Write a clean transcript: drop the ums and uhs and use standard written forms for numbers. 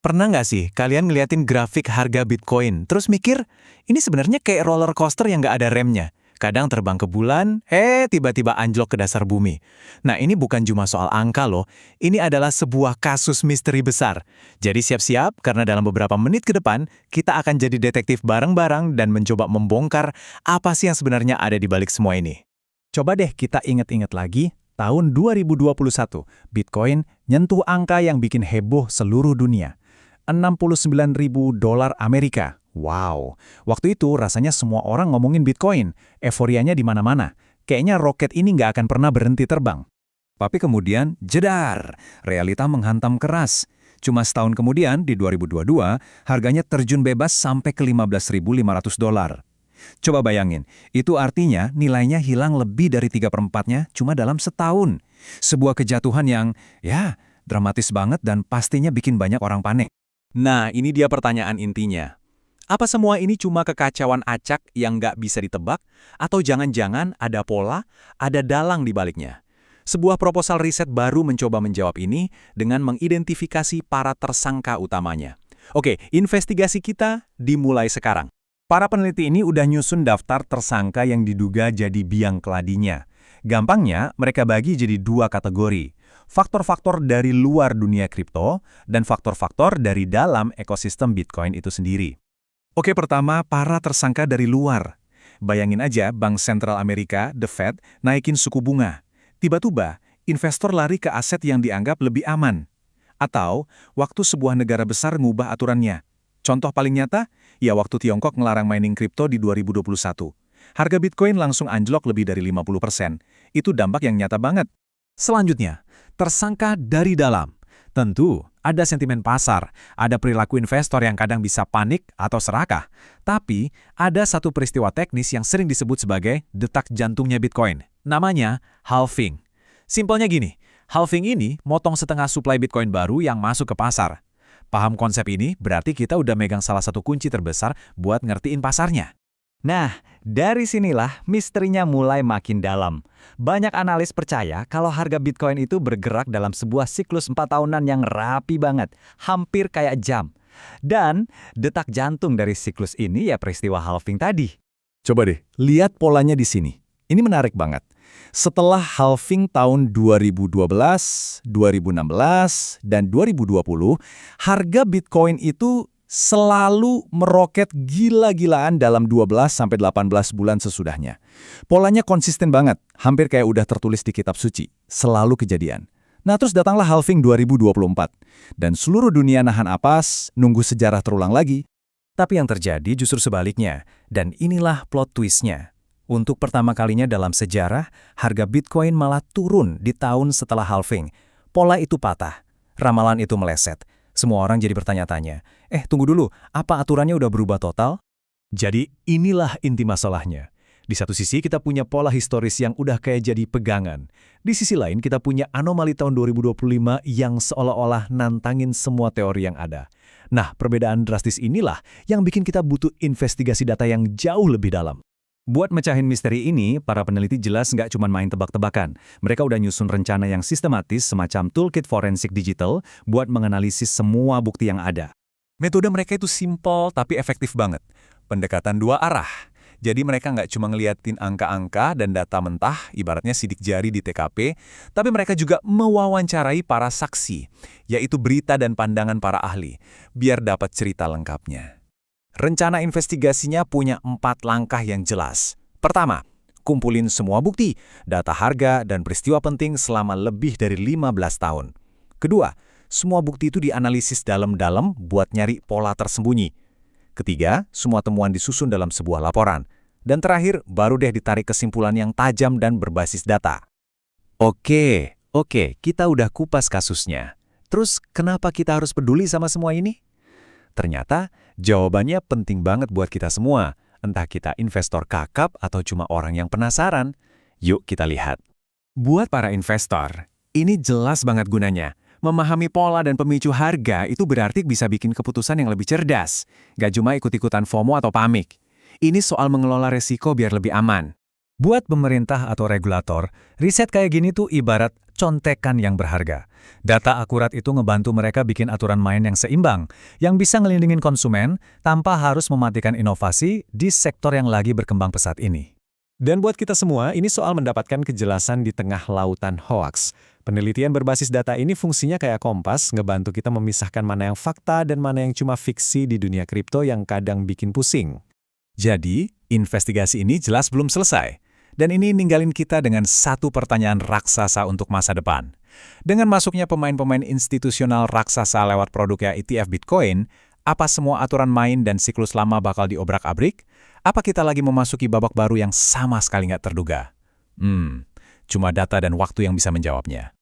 Pernah nggak sih kalian ngeliatin grafik harga Bitcoin, terus mikir, ini sebenarnya kayak roller coaster yang nggak ada remnya. Kadang terbang ke bulan, tiba-tiba anjlok ke dasar bumi. Nah ini bukan cuma soal angka loh, ini adalah sebuah kasus misteri besar. Jadi siap-siap, karena dalam beberapa menit ke depan, kita akan jadi detektif bareng-bareng dan mencoba membongkar apa sih yang sebenarnya ada di balik semua ini. Coba deh kita ingat-ingat lagi, tahun 2021, Bitcoin nyentuh angka yang bikin heboh seluruh dunia. $69.000 Amerika. Wow, waktu itu rasanya semua orang ngomongin Bitcoin, euforianya di mana-mana. Kayaknya roket ini nggak akan pernah berhenti terbang. Tapi kemudian, jedar, realita menghantam keras. Cuma setahun kemudian, di 2022, harganya terjun bebas sampai ke $15.500. Coba bayangin, itu artinya nilainya hilang lebih dari 3/4-nya cuma dalam setahun. Sebuah kejatuhan yang, dramatis banget dan pastinya bikin banyak orang panik. Nah, ini dia pertanyaan intinya. Apa semua ini cuma kekacauan acak yang nggak bisa ditebak? Atau jangan-jangan ada pola, ada dalang di baliknya? Sebuah proposal riset baru mencoba menjawab ini dengan mengidentifikasi para tersangka utamanya. Oke, investigasi kita dimulai sekarang. Para peneliti ini udah nyusun daftar tersangka yang diduga jadi biang keladinya. Gampangnya, mereka bagi jadi dua kategori. Faktor-faktor dari luar dunia kripto dan faktor-faktor dari dalam ekosistem Bitcoin itu sendiri. Oke, pertama, para tersangka dari luar. Bayangin aja Bank Sentral Amerika, The Fed, naikin suku bunga. Tiba-tiba, investor lari ke aset yang dianggap lebih aman. Atau, waktu sebuah negara besar ngubah aturannya. Contoh paling nyata, ya waktu Tiongkok ngelarang mining kripto di 2021. Harga Bitcoin langsung anjlok lebih dari 50%. Itu dampak yang nyata banget. Selanjutnya, tersangka dari dalam. Tentu, ada sentimen pasar, ada perilaku investor yang kadang bisa panik atau serakah. Tapi, ada satu peristiwa teknis yang sering disebut sebagai detak jantungnya Bitcoin. Namanya halving. Simpelnya gini, halving ini motong setengah suplai Bitcoin baru yang masuk ke pasar. Paham konsep ini, berarti kita udah megang salah satu kunci terbesar buat ngertiin pasarnya. Nah, dari sinilah misterinya mulai makin dalam. Banyak analis percaya kalau harga Bitcoin itu bergerak dalam sebuah siklus 4 tahunan yang rapi banget, hampir kayak jam. Dan detak jantung dari siklus ini ya peristiwa halving tadi. Coba deh, lihat polanya di sini. Ini menarik banget. Setelah halving tahun 2012, 2016, dan 2020, harga Bitcoin itu selalu meroket gila-gilaan dalam 12-18 bulan sesudahnya. Polanya konsisten banget, hampir kayak udah tertulis di kitab suci. Selalu kejadian. Nah terus datanglah halving 2024. Dan seluruh dunia nahan apas, nunggu sejarah terulang lagi. Tapi yang terjadi justru sebaliknya. Dan inilah plot twist-nya. Untuk pertama kalinya dalam sejarah, harga Bitcoin malah turun di tahun setelah halving. Pola itu patah, ramalan itu meleset. Semua orang jadi bertanya-tanya, tunggu dulu, apa aturannya udah berubah total? Jadi inilah inti masalahnya. Di satu sisi kita punya pola historis yang udah kayak jadi pegangan. Di sisi lain kita punya anomali tahun 2025 yang seolah-olah nantangin semua teori yang ada. Nah, perbedaan drastis inilah yang bikin kita butuh investigasi data yang jauh lebih dalam. Buat mecahin misteri ini, para peneliti jelas nggak cuma main tebak-tebakan. Mereka udah nyusun rencana yang sistematis semacam toolkit forensik digital buat menganalisis semua bukti yang ada. Metode mereka itu simpel tapi efektif banget. Pendekatan dua arah. Jadi mereka nggak cuma ngeliatin angka-angka dan data mentah, ibaratnya sidik jari di TKP, tapi mereka juga mewawancarai para saksi, yaitu berita dan pandangan para ahli, biar dapat cerita lengkapnya. Rencana investigasinya punya 4 langkah yang jelas. Pertama, kumpulin semua bukti, data harga, dan peristiwa penting selama lebih dari 15 tahun. Kedua, semua bukti itu dianalisis dalam-dalam buat nyari pola tersembunyi. Ketiga, semua temuan disusun dalam sebuah laporan. Dan terakhir, baru deh ditarik kesimpulan yang tajam dan berbasis data. Oke, kita udah kupas kasusnya. Terus, kenapa kita harus peduli sama semua ini? Ternyata, jawabannya penting banget buat kita semua, entah kita investor kakap atau cuma orang yang penasaran. Yuk kita lihat. Buat para investor, ini jelas banget gunanya. Memahami pola dan pemicu harga itu berarti bisa bikin keputusan yang lebih cerdas. Gak cuma ikut-ikutan FOMO atau pamik. Ini soal mengelola resiko biar lebih aman. Buat pemerintah atau regulator, riset kayak gini tuh ibarat contekan yang berharga. Data akurat itu ngebantu mereka bikin aturan main yang seimbang, yang bisa ngelindungin konsumen tanpa harus mematikan inovasi di sektor yang lagi berkembang pesat ini. Dan buat kita semua, ini soal mendapatkan kejelasan di tengah lautan hoaks. Penelitian berbasis data ini fungsinya kayak kompas, ngebantu kita memisahkan mana yang fakta dan mana yang cuma fiksi di dunia kripto yang kadang bikin pusing. Jadi, investigasi ini jelas belum selesai. Dan ini ninggalin kita dengan satu pertanyaan raksasa untuk masa depan. Dengan masuknya pemain-pemain institusional raksasa lewat produknya ETF Bitcoin, apa semua aturan main dan siklus lama bakal diobrak-abrik? Apa kita lagi memasuki babak baru yang sama sekali nggak terduga? Cuma data dan waktu yang bisa menjawabnya.